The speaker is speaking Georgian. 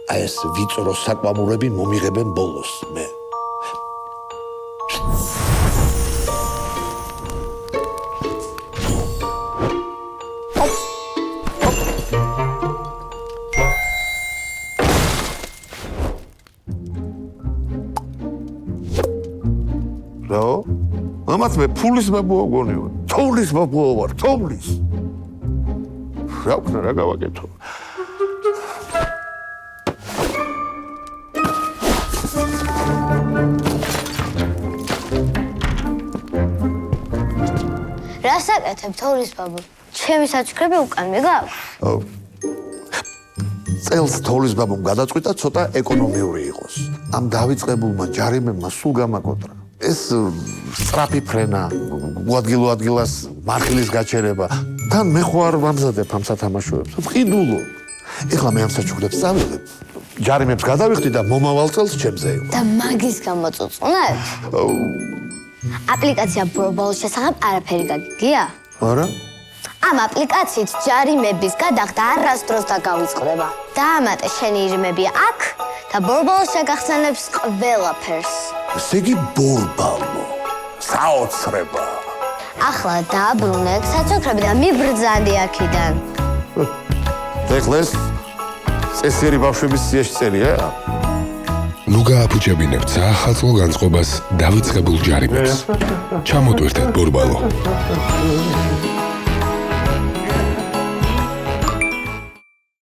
აი ეს ვიწრო საკვამურები მომიღებენ ბოლოს მე. რა? ამათ მე ფულის მაბუა გონიო. თოვლის მაბუა ვარ, თოვლის. რა ვქნა რა გავაკეთო? რას აკეთებ თოვლის ბაბუ? ჩემი საჩუქრები უკან მიგაქვს? წელს თოვლის ბაბამ გადაწყვიტა ცოტა ეკონომიური იყოს. ამ დავიწყებულმა ჯარიმებმა სულ გამაკოტრა. ეს სწრაფი ფრენა, ადგილ-ადგილას მარხილის გაჩერება. თან მე ხო არ ვამზადებ ამ სათამაშოებს. მყიდულო. ეხლა მე ამ საჩუქრებს წავიღებ. ჯარიმებს გადავიხდი და მომავალ წელს ჩემზე იყო. და მაგის გამოწუწუნებ? აპლიკაცია ბრობოლის შესახებ არაფერი გაგიგია? არა? ამ აპლიკაციით ჯარიმების გადახდა არასდროს დაგავიწყდება. დაამატე შენი ირმები აქ და ბრობოლს შეგახსენებს ყველაფერს. ესე იგი ბორბალო. საოცრება. ახლა დააბრუნე საჩუქრები და მიბრძანდი აქიდან. ეხლა ეს წესიერი ბავშვების სიაში წერია? ნუ გააფუჭებინებთ საახალწლო განწყობას დავიწყებულ ჯარიმებს. ჩამოტვირთეთ ბორბალო.